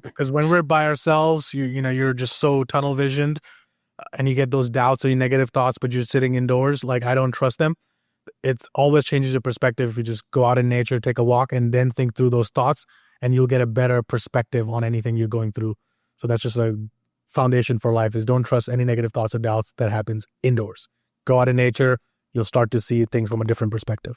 Because when we're by ourselves, you're just so tunnel visioned and you get those doubts or negative thoughts, but you're sitting indoors. Like, I don't trust them. It always changes your perspective if you just go out in nature, take a walk, and then think through those thoughts, and you'll get a better perspective on anything you're going through. So that's just a foundation for life, is don't trust any negative thoughts or doubts that happens indoors. Go out in nature, you'll start to see things from a different perspective.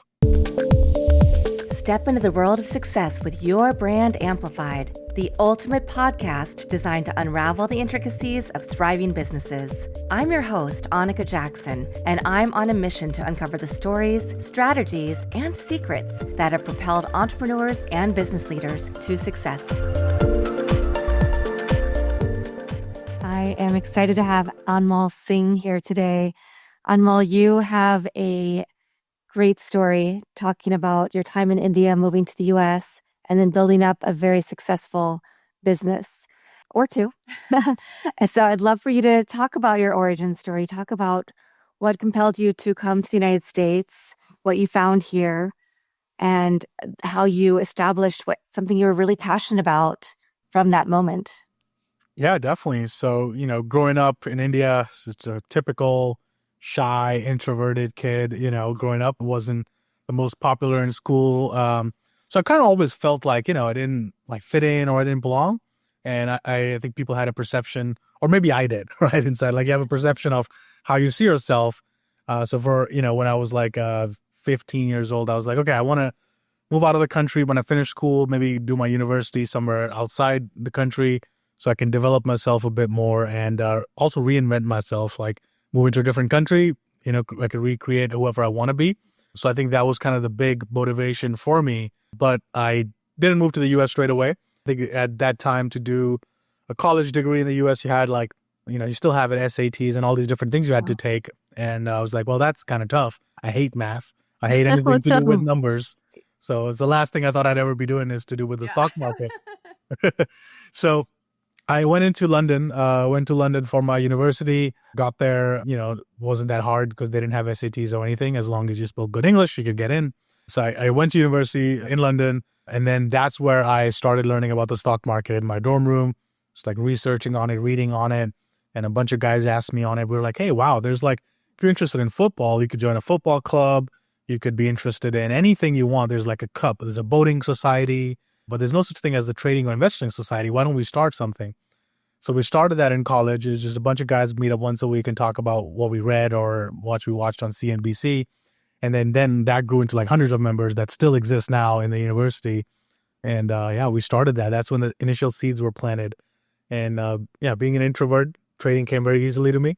Step into the world of success with your brand amplified, the ultimate podcast designed to unravel the intricacies of thriving businesses. I'm your host, Annika Jackson, and I'm on a mission to uncover the stories, strategies, and secrets that have propelled entrepreneurs and business leaders to success. I am excited to have Anmol Singh here today. Anmol, you have a great story talking about your time in India, moving to the US, and then building up a very successful business or two. And so I'd love for you to talk about your origin story, talk about what compelled you to come to the United States, what you found here, and how you established something you were really passionate about from that moment. Yeah, definitely. So, growing up in India, it's a typical shy, introverted kid, growing up, wasn't the most popular in school. So I kind of always felt like, I didn't like fit in or I didn't belong. And I think people had a perception, or maybe I did, right? Inside, like you have a perception of how you see yourself. So for, when I was like 15 years old, I was like, okay, I want to move out of the country when I finish school, maybe do my university somewhere outside the country so I can develop myself a bit more and also reinvent myself, like move into a different country, I could recreate whoever I want to be. So I think that was kind of the big motivation for me. But I didn't move to the US straight away. I think at that time to do a college degree in the US, you had like, you still have SATs and all these different things you had to take. And I was like, well, that's kind of tough. I hate math. I hate anything to do with numbers. So it's the last thing I thought I'd ever be doing is to do with the stock market. So I went to London for my university, got there, wasn't that hard because they didn't have SATs or anything. As long as you spoke good English, you could get in. So I went to university in London, and then that's where I started learning about the stock market in my dorm room, just like researching on it, reading on it. And a bunch of guys asked me on it. We were like, hey, wow, there's like, if you're interested in football, you could join a football club. You could be interested in anything you want. There's like a cup. There's a boating society. But there's no such thing as the trading or investing society. Why don't we start something? So we started that in college. It's just a bunch of guys meet up once a week and talk about what we read or what we watched on CNBC. And then that grew into like hundreds of members that still exist now in the university. And we started that. That's when the initial seeds were planted. And being an introvert, trading came very easily to me.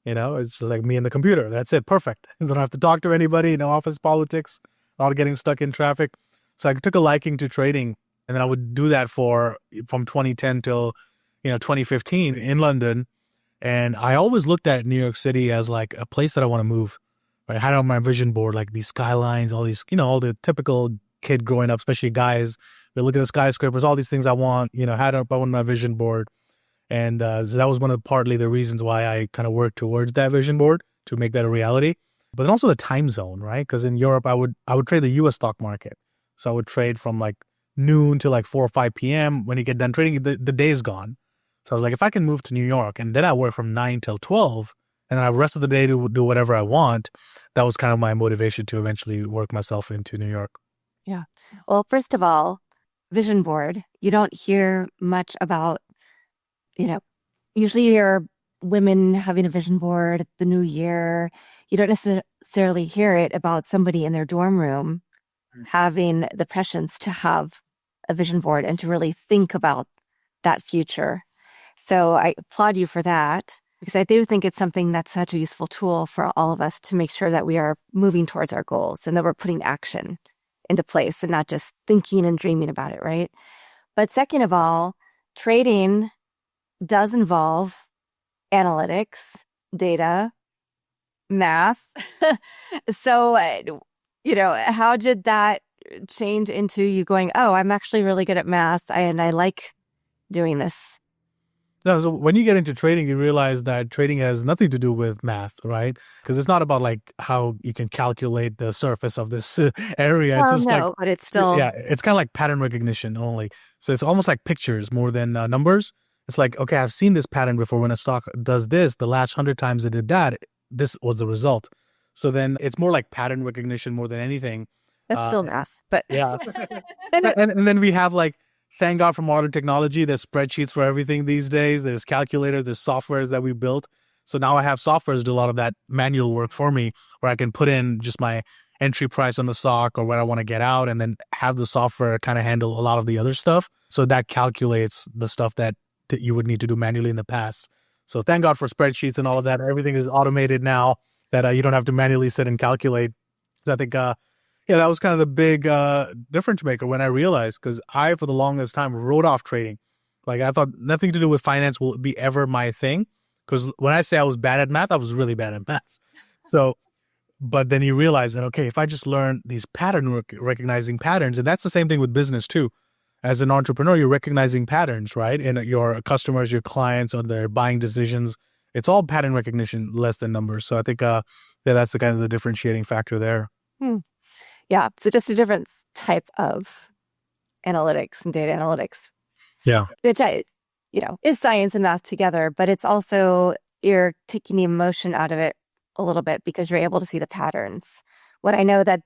It's just like me and the computer. That's it. Perfect. I don't have to talk to anybody. No office politics, not getting stuck in traffic. So I took a liking to trading. And then I would do that from 2010 till 2015 in London. And I always looked at New York City as like a place that I want to move. I had on my vision board, like these skylines, all these, all the typical kid growing up, especially guys. They look at the skyscrapers, all these things I want, had up on my vision board. And so that was partly the reasons why I kind of worked towards that vision board to make that a reality. But then also the time zone, right? Because in Europe, I would trade the US stock market. So I would trade from like noon to like 4 or 5 p.m. When you get done trading, the day's gone. So I was like, if I can move to New York and then I work from 9 till 12 and I have the rest of the day to do whatever I want, that was kind of my motivation to eventually work myself into New York. Yeah. Well, first of all, vision board, you don't hear much about, usually you hear women having a vision board at the new year. You don't necessarily hear it about somebody in their dorm room having the prescience to have a vision board and to really think about that future. So I applaud you for that, because I do think it's something that's such a useful tool for all of us to make sure that we are moving towards our goals and that we're putting action into place and not just thinking and dreaming about it, right? But second of all, trading does involve analytics, data, math. So, how did that change into you going, oh, I'm actually really good at math and I like doing this? No, so when you get into trading, you realize that trading has nothing to do with math, right? Because it's not about like how you can calculate the surface of this area. It's Well, just like, no, but it's still yeah, it's kind of like pattern recognition only. So it's almost like pictures more than numbers. It's like, okay, I've seen this pattern before. When a stock does this, the last 100 times it did that, this was the result. So then it's more like pattern recognition more than anything. that's Uh, still math. But yeah. and And then we have like, thank God for modern technology. There's spreadsheets for everything these days. There's calculators, there's softwares that we built. So now I have softwares do a lot of that manual work for me where I can put in just my entry price on the stock or where I want to get out and then have the software kind of handle a lot of the other stuff. So that calculates the stuff that you would need to do manually in the past. So thank God for spreadsheets and all of that. Everything is automated now that you don't have to manually sit and calculate. So I think, yeah, that was kind of the big difference maker when I realized, because I, for the longest time, wrote off trading. Like I thought nothing to do with finance will be ever my thing. Because when I say I was bad at math, I was really bad at math. So, but then you realize that, okay, if I just learn these recognizing patterns, and that's the same thing with business too. As an entrepreneur, you're recognizing patterns, right? In your customers, your clients, on their buying decisions. It's all pattern recognition, less than numbers. So I think, yeah, that's the kind of the differentiating factor there. yeah, so just a different type of analytics and data analytics, Yeah. which is science and math together, but it's also you're taking the emotion out of it a little bit because you're able to see the patterns. What I know that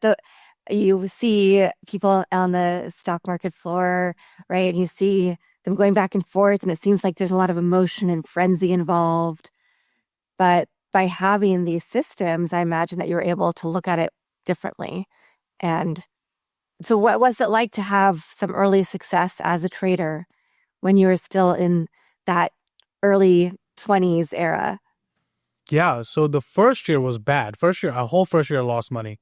you see people on the stock market floor, right? And you see them going back and forth, and it seems like there's a lot of emotion and frenzy involved. But by having these systems, I imagine that you're able to look at it differently. And so what was it like to have some early success as a trader when you were still in that early 20s era? Yeah. So the first year was bad. A whole first year I lost money.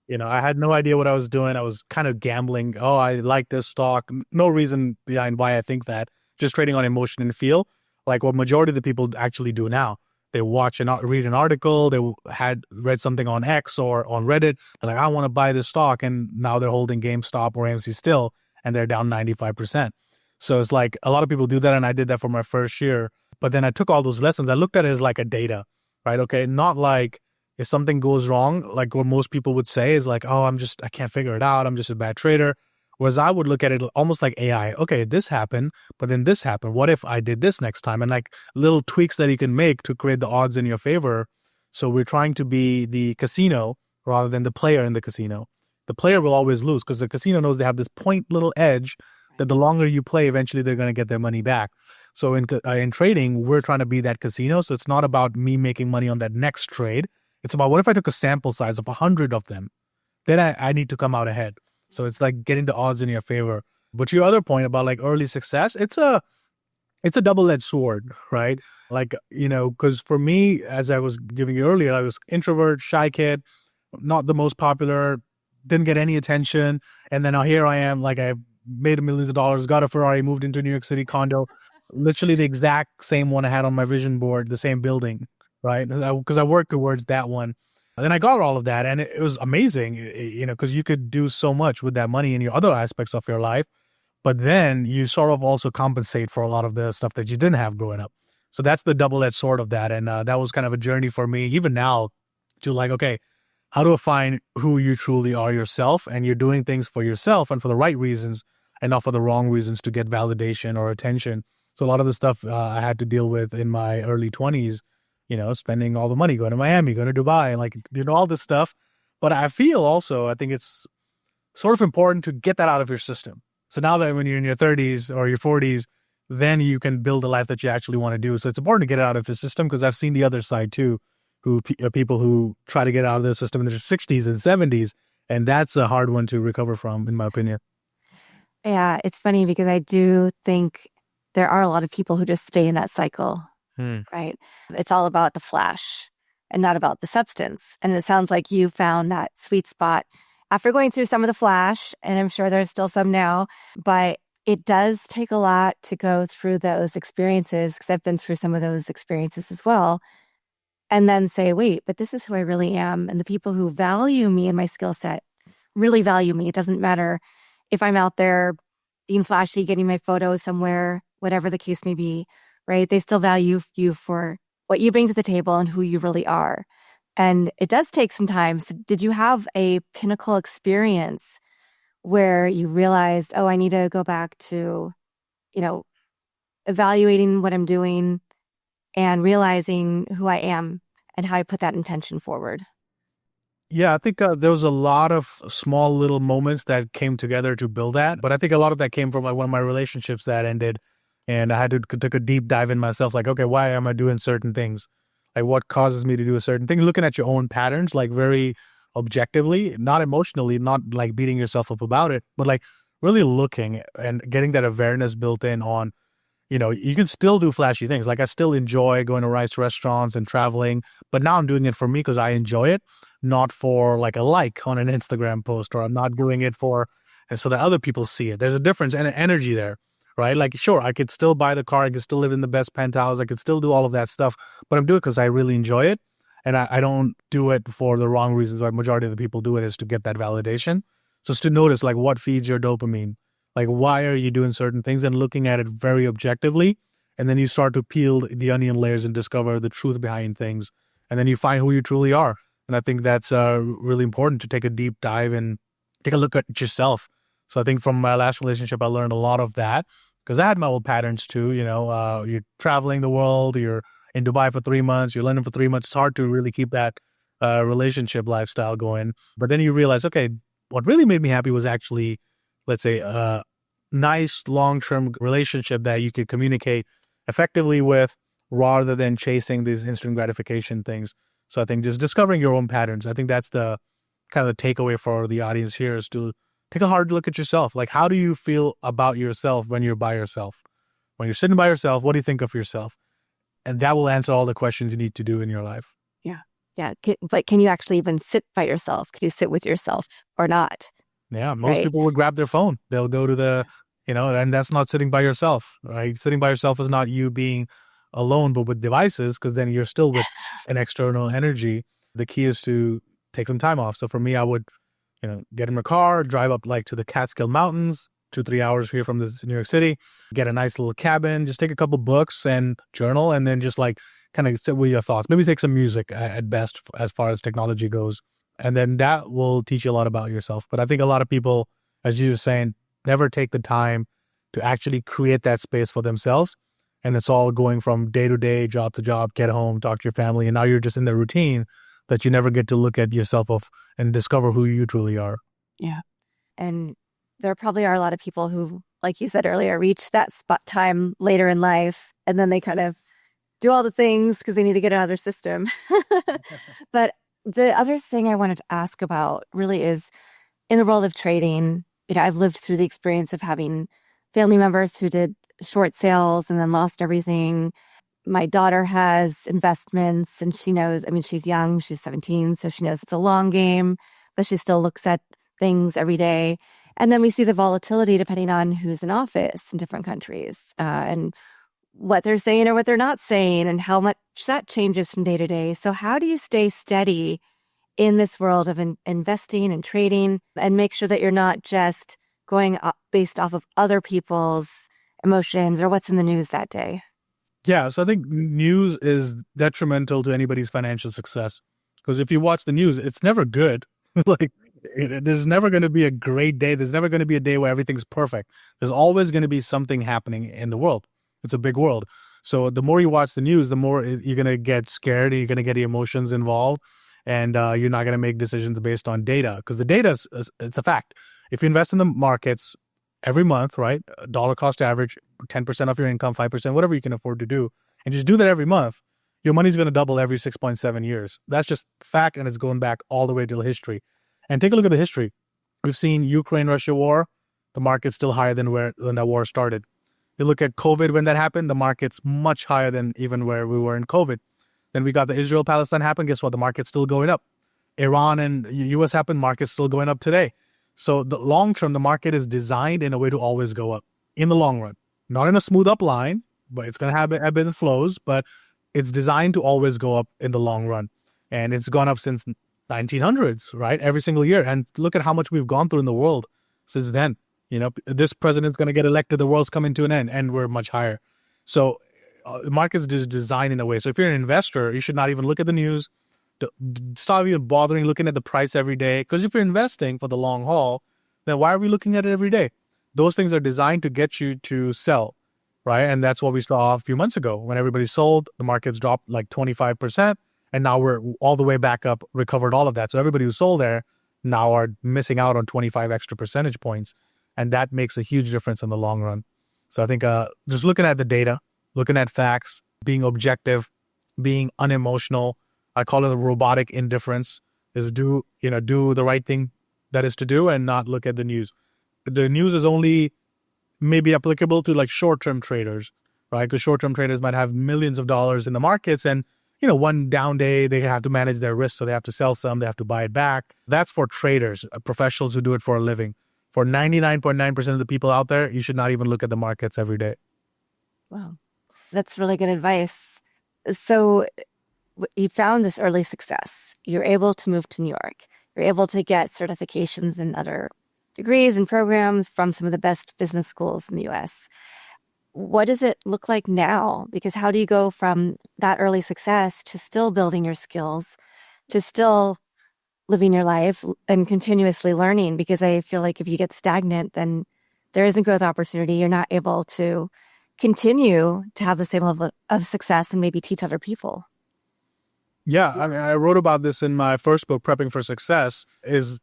I had no idea what I was doing. I was kind of gambling. Oh, I like this stock. No reason behind why I think that. Just trading on emotion and feel, like what majority of the people actually do now. They watch and read an article. They had read something on X or on Reddit. They're like, I want to buy this stock. And now they're holding GameStop or AMC still, and they're down 95%. So it's like a lot of people do that. And I did that for my first year. But then I took all those lessons. I looked at it as like a data, right? Okay. Not like, if something goes wrong, like what most people would say is like, oh, I can't figure it out. I'm just a bad trader. Whereas I would look at it almost like AI. Okay, this happened, but then this happened. What if I did this next time? And like little tweaks that you can make to create the odds in your favor. So we're trying to be the casino rather than the player in the casino. The player will always lose because the casino knows they have this point little edge that the longer you play, eventually they're going to get their money back. So in trading, we're trying to be that casino. So it's not about me making money on that next trade. It's about, what if I took a sample size of 100 of them? Then I need to come out ahead. So it's like getting the odds in your favor. But your other point about like early success, it's a double-edged sword, right? Like, because for me, as I was giving you earlier, I was introvert, shy kid, not the most popular, didn't get any attention. And then now here I am, like I made millions of dollars, got a Ferrari, moved into a New York City condo, literally the exact same one I had on my vision board, the same building, right? Because I worked towards that one. And then I got all of that, and it was amazing, because you could do so much with that money in your other aspects of your life. But then you sort of also compensate for a lot of the stuff that you didn't have growing up. So that's the double-edged sword of that. And that was kind of a journey for me, even now, to like, okay, how do I find who you truly are yourself? And you're doing things for yourself and for the right reasons and not for the wrong reasons to get validation or attention. So a lot of the stuff I had to deal with in my early 20s, spending all the money, going to Miami, going to Dubai, like, all this stuff. But I feel also, I think it's sort of important to get that out of your system. So now that when you're in your 30s or your 40s, then you can build a life that you actually want to do. So it's important to get it out of your system, because I've seen the other side too, people who try to get out of the system in their 60s and 70s. And that's a hard one to recover from, in my opinion. Yeah, it's funny because I do think there are a lot of people who just stay in that cycle, right? It's all about the flash and not about the substance. And it sounds like you found that sweet spot after going through some of the flash, and I'm sure there's still some now, but it does take a lot to go through those experiences, because I've been through some of those experiences as well, and then say, wait, but this is who I really am. And the people who value me and my skill set really value me. It doesn't matter if I'm out there being flashy, getting my photos somewhere, whatever the case may be, right? They still value you for what you bring to the table and who you really are. And it does take some time. So did you have a pinnacle experience where you realized, oh, I need to go back to, you know, evaluating what I'm doing and realizing who I am and how I put that intention forward? Yeah, I think there was a lot of small little moments that came together to build that. But I think a lot of that came from like one of my relationships that ended, and I had to take a deep dive in myself. Like, okay, why am I doing certain things? Like, what causes me to do a certain thing? Looking at your own patterns, like very objectively, not emotionally, not like beating yourself up about it, but like really looking and getting that awareness built in on, you can still do flashy things. Like I still enjoy going to nice restaurants and traveling, but now I'm doing it for me because I enjoy it, not for like a like on an Instagram post, or I'm not doing it for so that other people see it. There's a difference and an energy there, right? Like, sure, I could still buy the car, I could still live in the best penthouse, I could still do all of that stuff, but I'm doing it because I really enjoy it. And I don't do it for the wrong reasons. Like majority of the people do it is to get that validation. So it's to notice like what feeds your dopamine, like, why are you doing certain things, and looking at it very objectively. And then you start to peel the onion layers and discover the truth behind things. And then you find who you truly are. And I think that's really important to take a deep dive and take a look at yourself. So I think from my last relationship, I learned a lot of that because I had my old patterns too. You're traveling the world, you're in Dubai for 3 months, you're London for 3 months. It's hard to really keep that relationship lifestyle going. But then you realize, okay, what really made me happy was actually, let's say, a nice long-term relationship that you could communicate effectively with rather than chasing these instant gratification things. So I think just discovering your own patterns, I think that's the kind of the takeaway for the audience here, is to take a hard look at yourself. Like, how do you feel about yourself when you're by yourself? When you're sitting by yourself, what do you think of yourself? And that will answer all the questions you need to do in your life. Yeah. Yeah. But can you actually even sit by yourself? Can you sit with yourself or not? Yeah, most Right. people would grab their phone. They'll go to and that's not sitting by yourself, right? Sitting by yourself is not you being alone, but with devices, because then you're still with an external energy. The key is to take some time off. So for me, I would, get in my car, drive up like to the Catskill Mountains, 2-3 hours here from New York City, get a nice little cabin, just take a couple books and journal, and then just like kind of sit with your thoughts. Maybe take some music at best as far as technology goes. And then that will teach you a lot about yourself. But I think a lot of people, as you were saying, never take the time to actually create that space for themselves. And it's all going from day to day, job to job, get home, talk to your family. And now you're just in the routine that you never get to look at yourself and discover who you truly are. Yeah. And there probably are a lot of people who, like you said earlier, reach that spot time later in life, and then they kind of do all the things because they need to get out of their system. But the other thing I wanted to ask about really is in the world of trading. I've lived through the experience of having family members who did short sales and then lost everything. My daughter has investments and she knows, she's young, she's 17, so she knows it's a long game, but she still looks at things every day. And then we see the volatility depending on who's in office in different countries and what they're saying or what they're not saying and how much that changes from day to day. So how do you stay steady in this world of investing and trading and make sure that you're not just going based off of other people's emotions or what's in the news that day? Yeah, so I think news is detrimental to anybody's financial success, because if you watch the news, it's never good. Like, there's never going to be a great day. There's never going to be a day where everything's perfect. There's always going to be something happening in the world. It's a big world. So the more you watch the news, the more you're going to get scared and you're going to get your emotions involved, and you're not going to make decisions based on data, because the data it's a fact. If you invest in the markets every month, right, dollar cost average, 10% of your income, 5%, whatever you can afford to do, and just do that every month, your money's going to double every 6.7 years. That's just fact, and it's going back all the way to history. And take a look at the history. We've seen Ukraine-Russia war, the market's still higher than when that war started. You look at COVID, when that happened, the market's much higher than even where we were in COVID. Then we got the Israel-Palestine happen. Guess what? The market's still going up. Iran and U.S. happened. Market's still going up today. So the long term, the market is designed in a way to always go up in the long run. Not in a smooth up line, but it's going to have ebb and flows. But it's designed to always go up in the long run. And it's gone up since 1900s, right? Every single year. And look at how much we've gone through in the world since then. This president's going to get elected. The world's coming to an end, and we're much higher. So markets is designed in a way. So if you're an investor, you should not even look at the news. Stop even bothering looking at the price every day. Because if you're investing for the long haul, then why are we looking at it every day? Those things are designed to get you to sell, right? And that's what we saw a few months ago. When everybody sold, the markets dropped like 25%. And now we're all the way back up, recovered all of that. So everybody who sold there now are missing out on 25 extra percentage points. And that makes a huge difference in the long run. So I think just looking at the data, looking at facts, being objective, being unemotional, I call it a robotic indifference, is do the right thing that is to do and not look at the news. The news is only maybe applicable to like short-term traders, right? Because short-term traders might have millions of dollars in the markets and, one down day, they have to manage their risk. So they have to sell some, they have to buy it back. That's for traders, professionals who do it for a living. For 99.9% of the people out there, you should not even look at the markets every day. Wow. That's really good advice. So you found this early success. You're able to move to New York. You're able to get certifications and other degrees and programs from some of the best business schools in the US. What does it look like now? Because how do you go from that early success to still building your skills, to still living your life and continuously learning? Because I feel like if you get stagnant, then there isn't growth opportunity. You're not able to continue to have the same level of success and maybe teach other people. Yeah, I mean, I wrote about this in my first book, Prepping for Success, is,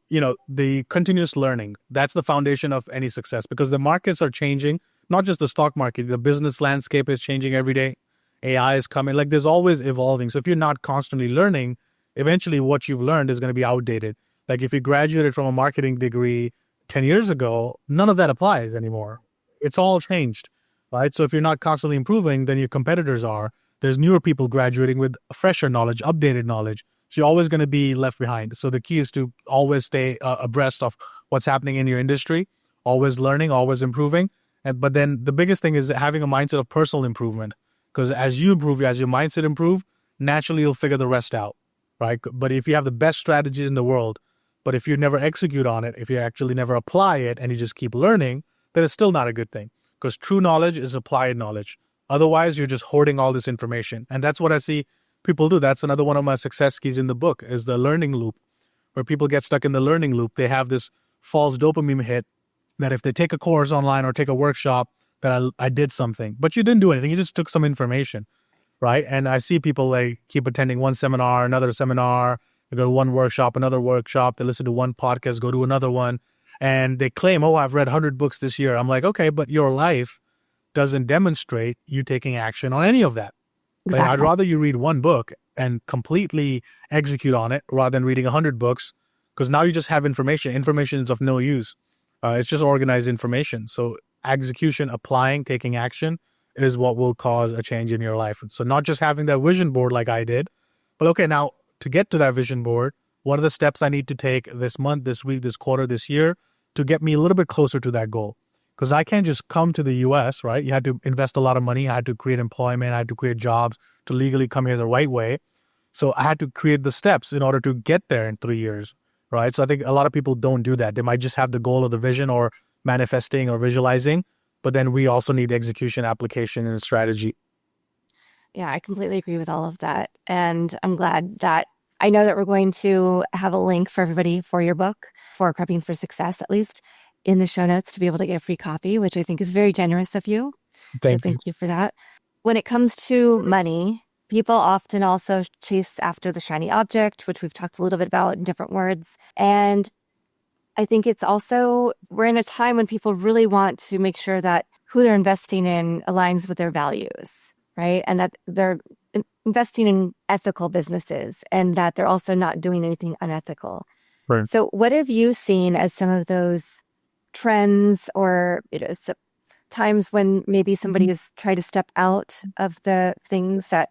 the continuous learning. That's the foundation of any success because the markets are changing, not just the stock market, the business landscape is changing every day. AI is coming, like there's always evolving. So if you're not constantly learning, eventually what you've learned is going to be outdated. Like if you graduated from a marketing degree 10 years ago, none of that applies anymore. It's all changed, right? So if you're not constantly improving, then your competitors are. There's newer people graduating with fresher knowledge, updated knowledge. So you're always going to be left behind. So the key is to always stay abreast of what's happening in your industry, always learning, always improving. But then the biggest thing is having a mindset of personal improvement. Because as you improve, as your mindset improves, naturally you'll figure the rest out, right? But if you have the best strategies in the world, but if you never execute on it, if you actually never apply it and you just keep learning, then it's still not a good thing. Because true knowledge is applied knowledge. Otherwise, you're just hoarding all this information. And that's what I see people do. That's another one of my success keys in the book is the learning loop, where people get stuck in the learning loop. They have this false dopamine hit that if they take a course online or take a workshop, that I did something. But you didn't do anything. You just took some information, right? And I see people like keep attending one seminar, another seminar, they go to one workshop, another workshop, they listen to one podcast, go to another one, and they claim, oh, I've read 100 books this year. I'm like, okay, but your life doesn't demonstrate you taking action on any of that. Exactly. Like, I'd rather you read one book and completely execute on it rather than reading 100 books, because now you just have information. Information is of no use. It's just organized information. So execution, applying, taking action is what will cause a change in your life. So not just having that vision board like I did, but okay, now to get to that vision board, what are the steps I need to take this month, this week, this quarter, this year to get me a little bit closer to that goal? Because I can't just come to the US, right? You had to invest a lot of money. I had to create employment. I had to create jobs to legally come here the right way. So I had to create the steps in order to get there in 3 years, right? So I think a lot of people don't do that. They might just have the goal of the vision or manifesting or visualizing, but then we also need execution, application, and strategy. Yeah, I completely agree with all of that. And I'm glad that I know that we're going to have a link for everybody for your book, for Prepping for Success, at least, in the show notes to be able to get a free copy, which I think is very generous of you. Thank you for that. When it comes to money, people often also chase after the shiny object, which we've talked a little bit about in different words. And I think it's also, we're in a time when people really want to make sure that who they're investing in aligns with their values, right? And that they're investing in ethical businesses and that they're also not doing anything unethical. Right. So what have you seen as some of those trends or times when maybe somebody has tried to step out of the things that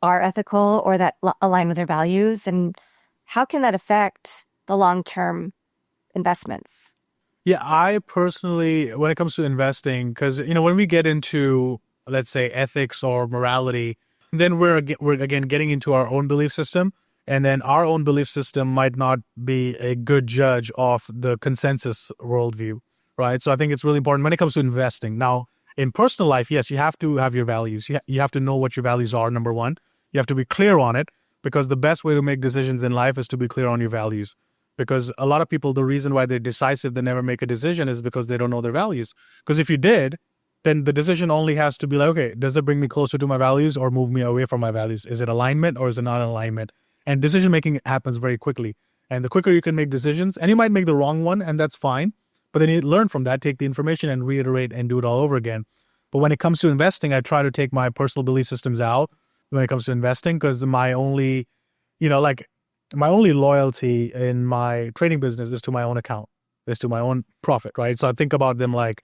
are ethical or that align with their values? And how can that affect the long-term investments? Yeah, I personally, when it comes to investing, because, when we get into, let's say, ethics or morality, then we're again getting into our own belief system. And then our own belief system might not be a good judge of the consensus worldview, right? So I think it's really important when it comes to investing. Now, In personal life, yes, you have to have your values. You have to know what your values are, number one. You have to be clear on it, because the best way to make decisions in life is to be clear on your values. Because a lot of people, the reason why they're decisive, they never make a decision, is because they don't know their values. Because if you did, then the decision only has to be like, okay, does it bring me closer to my values or move me away from my values? Is it alignment or is it not alignment? And decision making happens very quickly. And the quicker you can make decisions, and you might make the wrong one, and that's fine. But then you learn from that, take the information and reiterate and do it all over again. But when it comes to investing, I try to take my personal belief systems out when it comes to investing, because my only, my only loyalty in my trading business is to my own account, is to my own profit, right? So I think about them like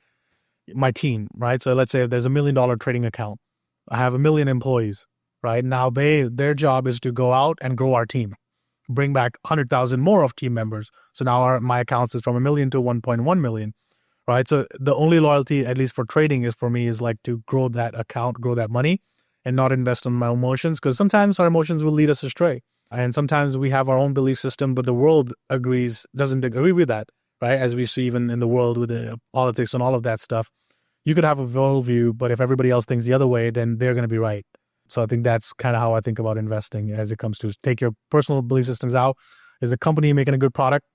my team, right? So let's say if there's $1 million trading account, I have 1 million employees, right? Now their job is to go out and grow our team, bring back 100,000 more of team members. So now my accounts is from 1 million to 1.1 million, right? So the only loyalty, at least for trading, is for me is like to grow that account, grow that money, and not invest on my emotions, because sometimes our emotions will lead us astray. And sometimes we have our own belief system, but the world doesn't agree with that, right? As we see even in the world with the politics and all of that stuff, you could have a worldview, but if everybody else thinks the other way, then they're going to be right. So I think that's kind of how I think about investing as it comes to take your personal belief systems out. Is the company making a good product?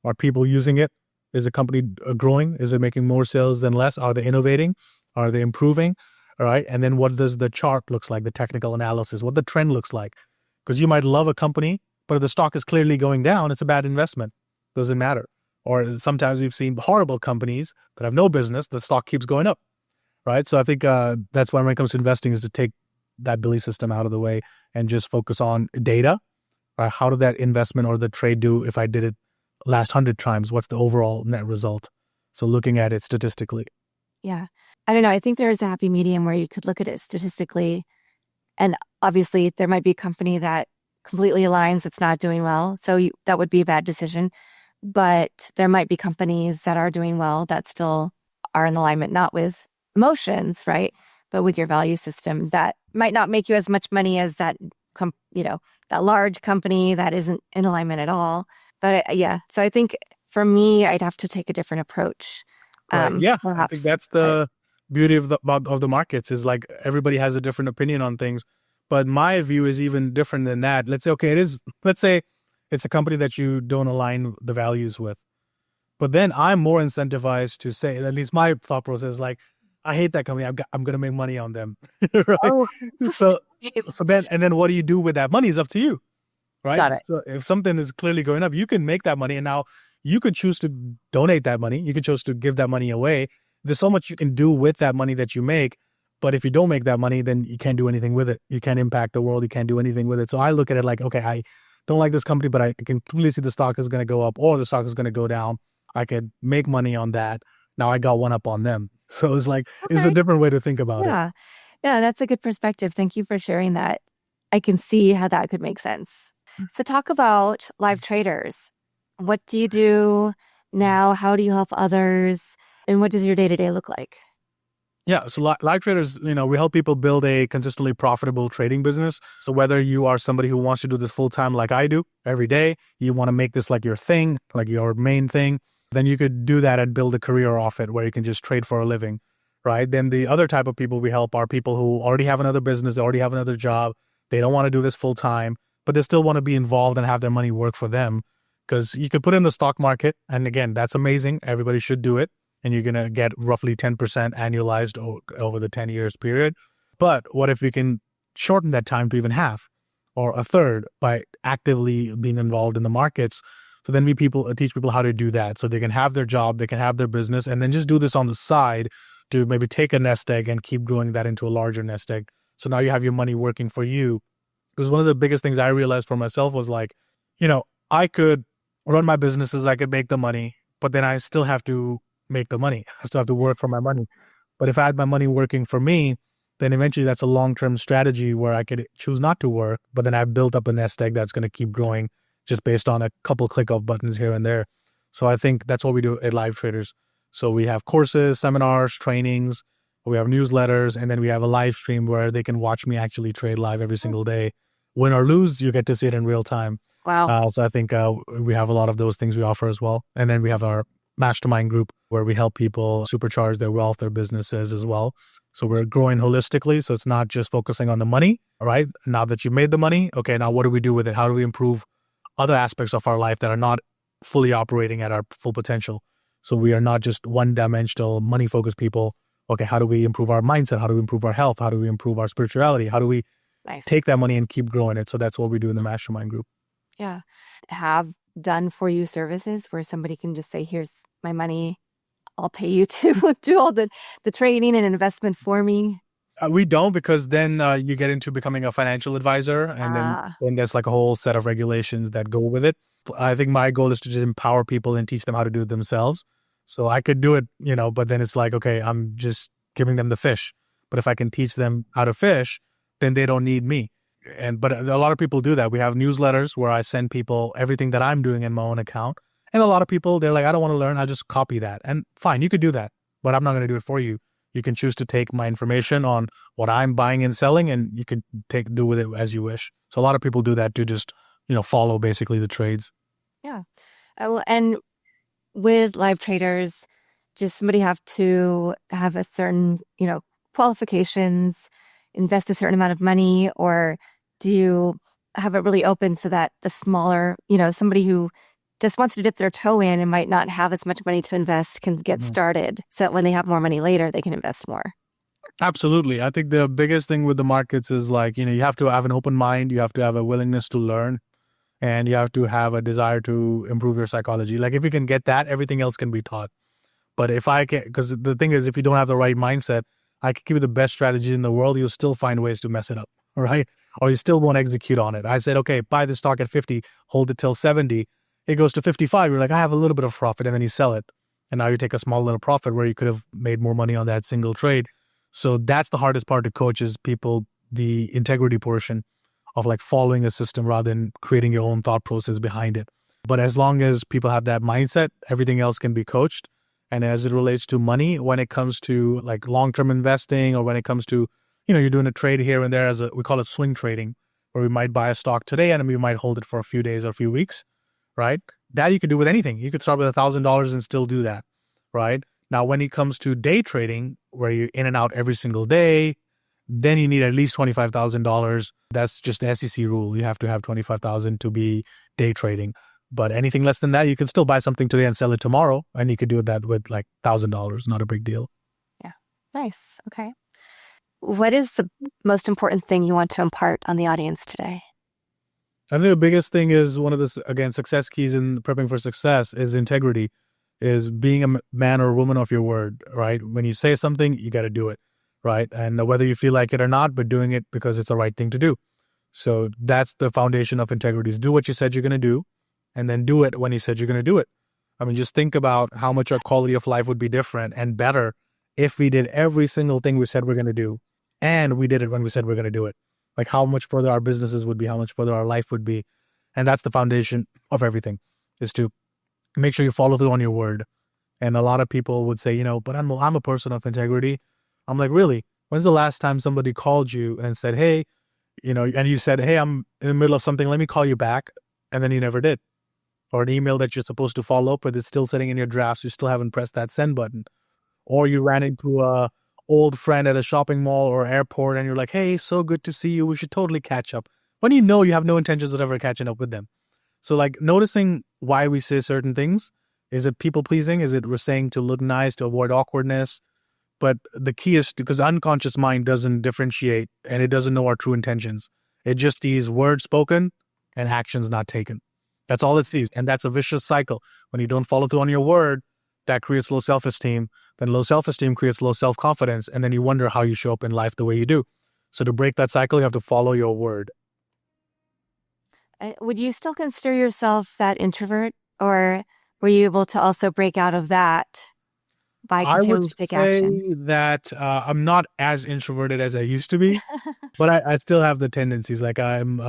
Are people using it? Is the company growing? Is it making more sales than less? Are they innovating? Are they improving? All right. And then what does the chart looks like, the technical analysis, what the trend looks like? Because you might love a company, but if the stock is clearly going down, it's a bad investment. Doesn't matter. Or sometimes we've seen horrible companies that have no business, the stock keeps going up, right? So I think that's why when it comes to investing is to take that belief system out of the way and just focus on data. Right? How did that investment or the trade do if I did it last 100 times? What's the overall net result? So looking at it statistically. Yeah. I don't know. I think there's a happy medium where you could look at it statistically. And obviously, there might be a company that completely aligns that's not doing well. So that would be a bad decision. But there might be companies that are doing well that still are in alignment, not with emotions, right? But with your value system that might not make you as much money as that large company that isn't in alignment at all. But yeah, so I think for me, I'd have to take a different approach. Right. Yeah, perhaps. I think that's the beauty of the markets is like everybody has a different opinion on things. But my view is even different than that. Let's say it's a company that you don't align the values with. But then I'm more incentivized to say, at least my thought process is like, I hate that company. I'm going to make money on them. Right. Oh, So then what do you do with that money is up to you. Right. got it. So if something is clearly going up, you can make that money. And now you could choose to donate that money. You could choose to give that money away. There's so much you can do with that money that you make. But if you don't make that money, then you can't do anything with it. You can't impact the world. You can't do anything with it. So I look at it like, okay, I don't like this company, but I can clearly see the stock is going to go up or the stock is going to go down. I could make money on that. Now I got one up on them. So it's like, It's a different way to think about it. Yeah, that's a good perspective. Thank you for sharing that. I can see how that could make sense. So talk about live traders. What do you do now? How do you help others? And what does your day-to-day look like? Yeah, so live traders, we help people build a consistently profitable trading business. So whether you are somebody who wants to do this full time like I do every day, you want to make this like your thing, like your main thing, then you could do that and build a career off it where you can just trade for a living, right? Then the other type of people we help are people who already have another business, they already have another job, they don't want to do this full time, but they still want to be involved and have their money work for them. Because you could put in the stock market, and again, that's amazing. Everybody should do it. And you're going to get roughly 10% annualized over the 10 years period. But what if we can shorten that time to even half or a third by actively being involved in the markets? So then we teach people how to do that so they can have their job, they can have their business, and then just do this on the side to maybe take a nest egg and keep growing that into a larger nest egg. So now you have your money working for you. Because one of the biggest things I realized for myself was like, I could run my businesses, I could make the money, but then I still have to make the money. I still have to work for my money. But if I had my money working for me, then eventually that's a long-term strategy where I could choose not to work, but then I've built up a nest egg that's going to keep growing just based on a couple click of buttons here and there. So I think that's what we do at Live Traders. So we have courses, seminars, trainings, we have newsletters, and then we have a live stream where they can watch me actually trade live every single day. Win or lose, you get to see it in real time. Wow. So I think we have a lot of those things we offer as well. And then we have our mastermind group where we help people supercharge their wealth, their businesses as well. So we're growing holistically. So it's not just focusing on the money, all right? Now that you made the money, okay, now what do we do with it? How do we improve other aspects of our life that are not fully operating at our full potential? So we are not just one-dimensional, money-focused people. Okay, how do we improve our mindset? How do we improve our health? How do we improve our spirituality? How do we Nice. take that money and keep growing it? So that's what we do in the mastermind group. Yeah. Have done for you services where somebody can just say, here's my money. I'll pay you to do all the trading and investment for me. We don't, because then you get into becoming a financial advisor, and then there's like a whole set of regulations that go with it. I think my goal is to just empower people and teach them how to do it themselves. So I could do it, but then it's like, okay, I'm just giving them the fish. But if I can teach them how to fish, then they don't need me. But a lot of people do that. We have newsletters where I send people everything that I'm doing in my own account. And a lot of people, they're like, I don't want to learn. I'll just copy that. And fine, you could do that, but I'm not going to do it for you. You can choose to take my information on what I'm buying and selling, and you can do with it as you wish. So a lot of people do that to just, follow basically the trades. Yeah. And with live traders, does somebody have to have a certain, qualifications, invest a certain amount of money, or do you have it really open so that the smaller, somebody who just wants to dip their toe in and might not have as much money to invest can get started, so that when they have more money later, they can invest more? Absolutely. I think the biggest thing with the markets is like, you have to have an open mind. You have to have a willingness to learn, and you have to have a desire to improve your psychology. Like if you can get that, everything else can be taught. But if I can, because the thing is, if you don't have the right mindset, I could give you the best strategy in the world. You'll still find ways to mess it up, right? Or you still won't execute on it. I said, okay, buy the stock at 50, hold it till 70. It goes to 55. You're like, I have a little bit of profit, and then you sell it. And now you take a small little profit where you could have made more money on that single trade. So that's the hardest part to coach, is people, the integrity portion of like following a system rather than creating your own thought process behind it. But as long as people have that mindset, everything else can be coached. And as it relates to money, when it comes to like long-term investing, or when it comes to, you're doing a trade here and there, we call it swing trading, where we might buy a stock today and we might hold it for a few days or a few weeks, right? That you could do with anything. You could start with $1,000 and still do that, right? Now, when it comes to day trading, where you're in and out every single day, then you need at least $25,000. That's just the SEC rule. You have to have $25,000 to be day trading. But anything less than that, you can still buy something today and sell it tomorrow. And you could do that with like $1,000. Not a big deal. Yeah. Nice. Okay. What is the most important thing you want to impart on the audience today? I think the biggest thing is one of the, again, success keys in prepping for success is integrity, is being a man or woman of your word, right? When you say something, you got to do it, right? And whether you feel like it or not, but doing it because it's the right thing to do. So that's the foundation of integrity, is do what you said you're going to do, and then do it when you said you're going to do it. I mean, just think about how much our quality of life would be different and better if we did every single thing we said we're going to do, and we did it when we said we're going to do it. Like how much further our businesses would be, how much further our life would be. And that's the foundation of everything, is to make sure you follow through on your word. And a lot of people would say, but I'm a person of integrity. I'm like, really? When's the last time somebody called you and said, hey, and you said, hey, I'm in the middle of something, let me call you back. And then you never did. Or an email that you're supposed to follow up, but it's still sitting in your drafts. You still haven't pressed that send button. Or you ran into a old friend at a shopping mall or airport, and you're like, hey, so good to see you. We should totally catch up. When you have no intentions of ever catching up with them. So like noticing why we say certain things. Is it people pleasing? Is it we're saying to look nice, to avoid awkwardness? But the key is because unconscious mind doesn't differentiate, and it doesn't know our true intentions. It just sees words spoken and actions not taken. That's all it sees. And that's a vicious cycle. When you don't follow through on your word, that creates low self-esteem. Then low self-esteem creates low self-confidence. And then you wonder how you show up in life the way you do. So to break that cycle, you have to follow your word. Would you still consider yourself that introvert, or were you able to also break out of that by continuing to take action? I would say that I'm not as introverted as I used to be, but I still have the tendencies. Like I'm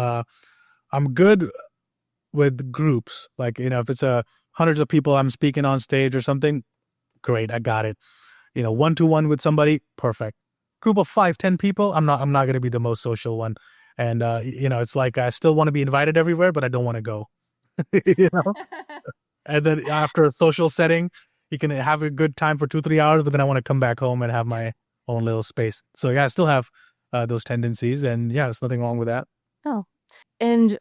good with groups. Like, if it's hundreds of people I'm speaking on stage or something, great, I got it. One-to-one with somebody, perfect. Group of 5-10 people, I'm not going to be the most social one. And, it's like I still want to be invited everywhere, but I don't want to go. And then after a social setting, You can have a good time for 2-3 hours, but then I want to come back home and have my own little space. So yeah, I still have those tendencies, and yeah, there's nothing wrong with that. Oh, and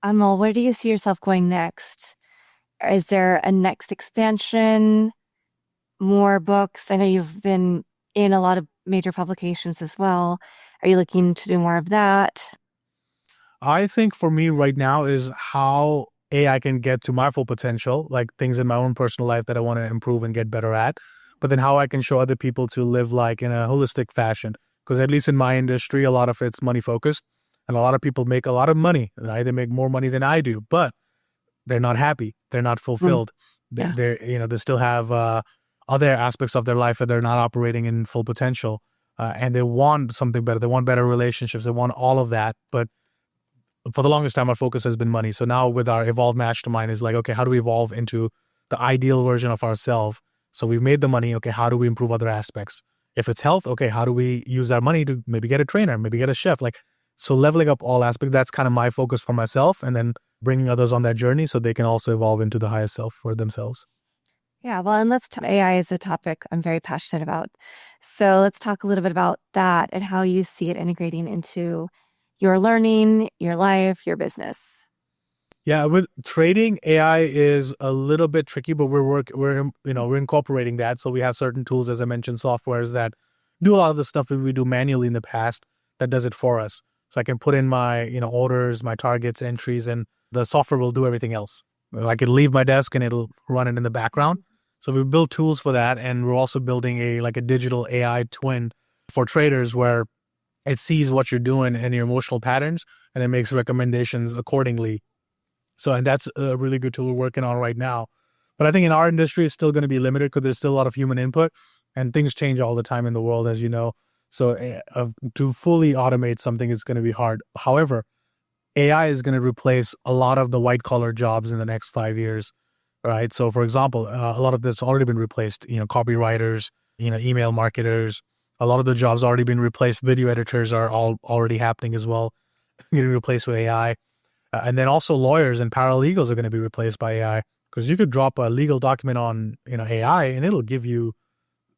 Anmol, where do you see yourself going next? Is there a next expansion? More books? I know you've been in a lot of major publications as well. Are you looking to do more of that? I think for me right now is how AI can get to my full potential, like things in my own personal life that I want to improve and get better at, but then how I can show other people to live like in a holistic fashion. Because at least in my industry, a lot of it's money focused, and a lot of people make a lot of money. Right? They make more money than I do, but they're not happy. They're not Mm, fulfilled. yeah. They still have other aspects of their life that they're not operating in full potential, and they want something better. They want better relationships. They want all of that, but for the longest time, our focus has been money. So now with our evolved mastermind is like, okay, how do we evolve into the ideal version of ourselves? So we've made the money. Okay, how do we improve other aspects? If it's health, okay, how do we use our money to maybe get a trainer, maybe get a chef? Like, so leveling up all aspects, that's kind of my focus for myself, and then bringing others on that journey so they can also evolve into the highest self for themselves. Yeah, well, and let's talk. AI is a topic I'm very passionate about. So let's talk a little bit about that and how you see it integrating into your learning, your life, your business. Yeah, with trading, AI is a little bit tricky, but we're incorporating that. So we have certain tools, as I mentioned, softwares that do a lot of the stuff that we do manually in the past that does it for us. So I can put in my orders, my targets, entries, and the software will do everything else. I can leave my desk and it'll run it in the background. So we built tools for that, and we're also building a digital AI twin for traders where it sees what you're doing and your emotional patterns, and it makes recommendations accordingly. So, and that's a really good tool we're working on right now. But I think in our industry, it's still going to be limited because there's still a lot of human input, and things change all the time in the world, as you know. So to fully automate something is going to be hard. However, AI is going to replace a lot of the white collar jobs in the next 5 years, right? So, for example, a lot of that's already been replaced. Copywriters, email marketers. A lot of the jobs already been replaced. Video editors are all already happening as well, getting replaced with AI. And then also lawyers and paralegals are going to be replaced by AI, because you could drop a legal document on AI and it'll give you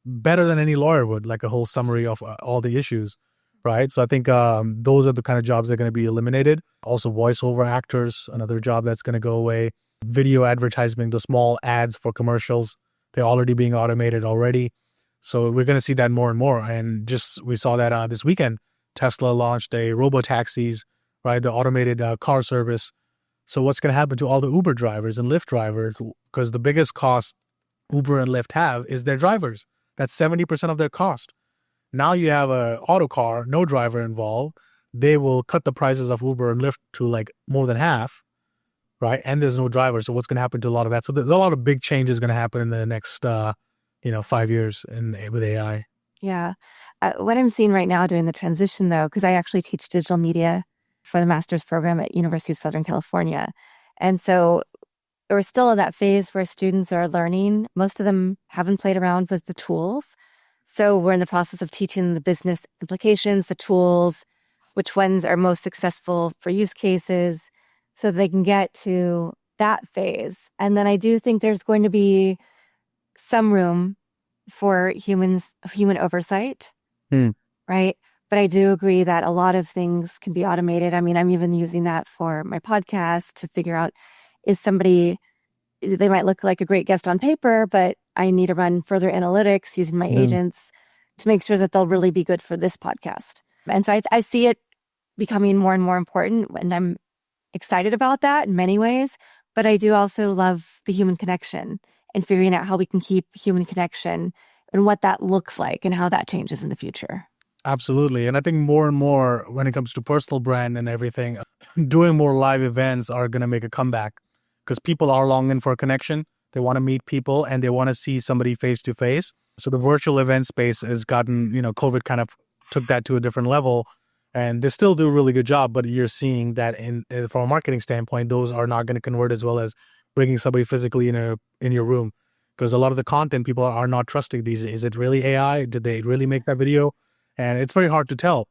better than any lawyer would, like a whole summary of all the issues, right? So I think those are the kind of jobs that are going to be eliminated. Also, voiceover actors, another job that's going to go away. Video advertising, the small ads for commercials, they're already being automated already. So we're going to see that more and more. And just we saw that this weekend, Tesla launched a robo-taxis, right? The automated car service. So what's going to happen to all the Uber drivers and Lyft drivers? Because the biggest cost Uber and Lyft have is their drivers. That's 70% of their cost. Now you have a auto car, no driver involved. They will cut the prices of Uber and Lyft to like more than half, right? And there's no driver. So what's going to happen to a lot of that? So there's a lot of big changes going to happen in the next, 5 years with AI. Yeah. What I'm seeing right now doing the transition, though, because I actually teach digital media for the master's program at University of Southern California. And so we're still in that phase where students are learning. Most of them haven't played around with the tools. So we're in the process of teaching the business implications, the tools, which ones are most successful for use cases, so they can get to that phase. And then I do think there's going to be some room for human oversight, right? But I do agree that a lot of things can be automated. I mean, I'm even using that for my podcast to figure out, they might look like a great guest on paper, but I need to run further analytics using my agents to make sure that they'll really be good for this podcast. And so I see it becoming more and more important, and I'm excited about that in many ways. But I do also love the human connection and figuring out how we can keep human connection and what that looks like and how that changes in the future. Absolutely. And I think more and more when it comes to personal brand and everything, doing more live events are going to make a comeback, because people are longing for a connection. They want to meet people and they want to see somebody face to face. So the virtual event space has gotten, COVID kind of took that to a different level, and they still do a really good job. But you're seeing that from a marketing standpoint, those are not going to convert as well as bringing somebody physically in your room, because a lot of the content people are not trusting these. Is it really AI? Did they really make that video? And it's very hard to tell,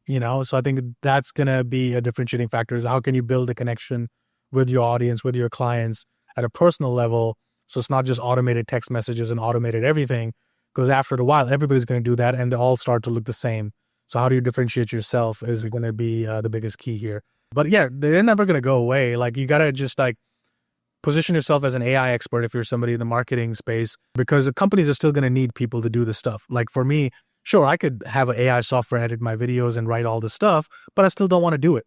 So I think that's going to be a differentiating factor, is how can you build a connection with your audience, with your clients at a personal level, So it's not just automated text messages and automated everything, because after a while, everybody's going to do that and they all start to look the same. So how do you differentiate yourself is going to be the biggest key here. But yeah, they're never going to go away. Like you got to just like position yourself as an AI expert if you're somebody in the marketing space, because the companies are still going to need people to do the stuff. Like for me, sure, I could have an AI software edit my videos and write all this stuff, but I still don't want to do it,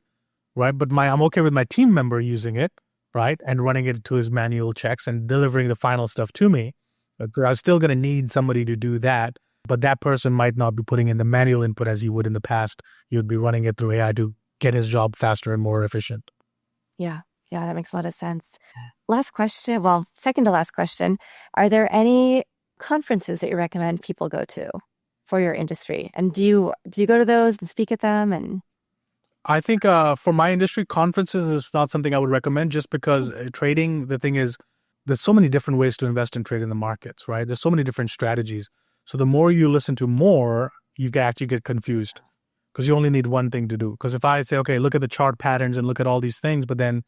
right? But I'm okay with my team member using it, right? And running it to his manual checks and delivering the final stuff to me. But I'm still going to need somebody to do that. But that person might not be putting in the manual input as he would in the past. He would be running it through AI to get his job faster and more efficient. Yeah. Yeah, that makes a lot of sense. Last question. Well, second to last question. Are there any conferences that you recommend people go to for your industry? And do you go to those and speak at them? And I think for my industry, conferences is not something I would recommend, just because trading, the thing is, there's so many different ways to invest and trade in the markets, right? There's so many different strategies. So the more you listen to more, you can actually get confused because you only need one thing to do. Because if I say, okay, look at the chart patterns and look at all these things, but then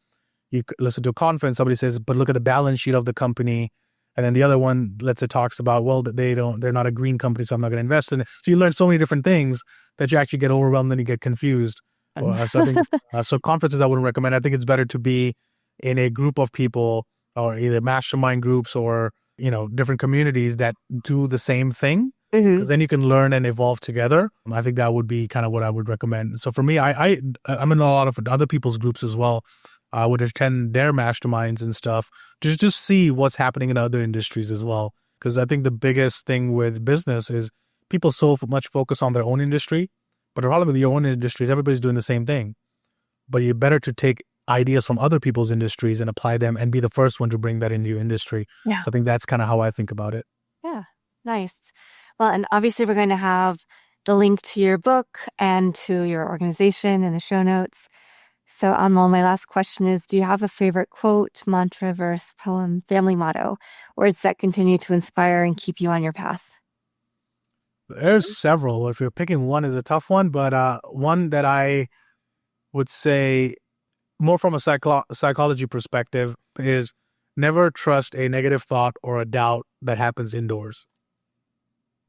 you listen to a conference, somebody says, but look at the balance sheet of the company. And then the other one, let's say, talks about, well, they're not a green company, so I'm not going to invest in it. So you learn so many different things that you actually get overwhelmed and you get confused. So I think, so conferences I wouldn't recommend. I think it's better to be in a group of people, or either mastermind groups or, different communities that do the same thing. Because then you can learn and evolve together. I think that would be kind of what I would recommend. So for me, I'm in a lot of other people's groups as well. I would attend their masterminds and stuff to just see what's happening in other industries as well. Because I think the biggest thing with business is people so much focus on their own industry. But the problem with your own industry is everybody's doing the same thing. But you're better to take ideas from other people's industries and apply them and be the first one to bring that into your industry. Yeah. So I think that's kind of how I think about it. Yeah, nice. Well, and obviously we're going to have the link to your book and to your organization in the show notes. So Anmol, my last question is, do you have a favorite quote, mantra, verse, poem, family motto, words that continue to inspire and keep you on your path? There's several. If you're picking one is a tough one, but one that I would say more from a psychology perspective is never trust a negative thought or a doubt that happens indoors.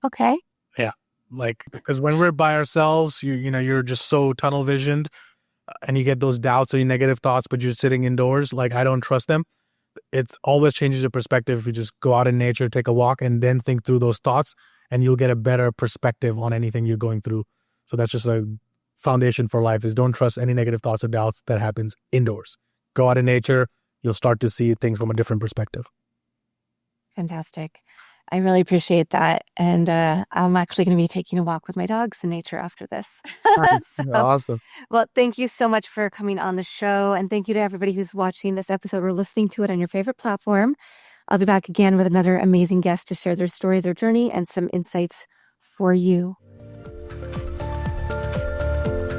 Okay. Yeah. Like, because when we're by ourselves, you're just so tunnel visioned and you get those doubts or negative thoughts, but you're sitting indoors. Like, I don't trust them. It always changes your perspective if you just go out in nature, take a walk, and then think through those thoughts, and you'll get a better perspective on anything you're going through. So that's just a foundation for life, is don't trust any negative thoughts or doubts that happens indoors. Go out in nature, you'll start to see things from a different perspective. Fantastic. I really appreciate that. And I'm actually going to be taking a walk with my dogs in nature after this. Awesome. Well, thank you so much for coming on the show. And thank you to everybody who's watching this episode or listening to it on your favorite platform. I'll be back again with another amazing guest to share their story, their journey, and some insights for you.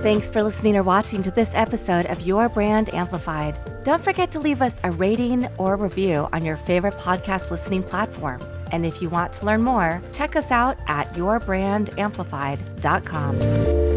Thanks for listening or watching to this episode of Your Brand Amplified. Don't forget to leave us a rating or review on your favorite podcast listening platform. And if you want to learn more, check us out at yourbandamplified.com.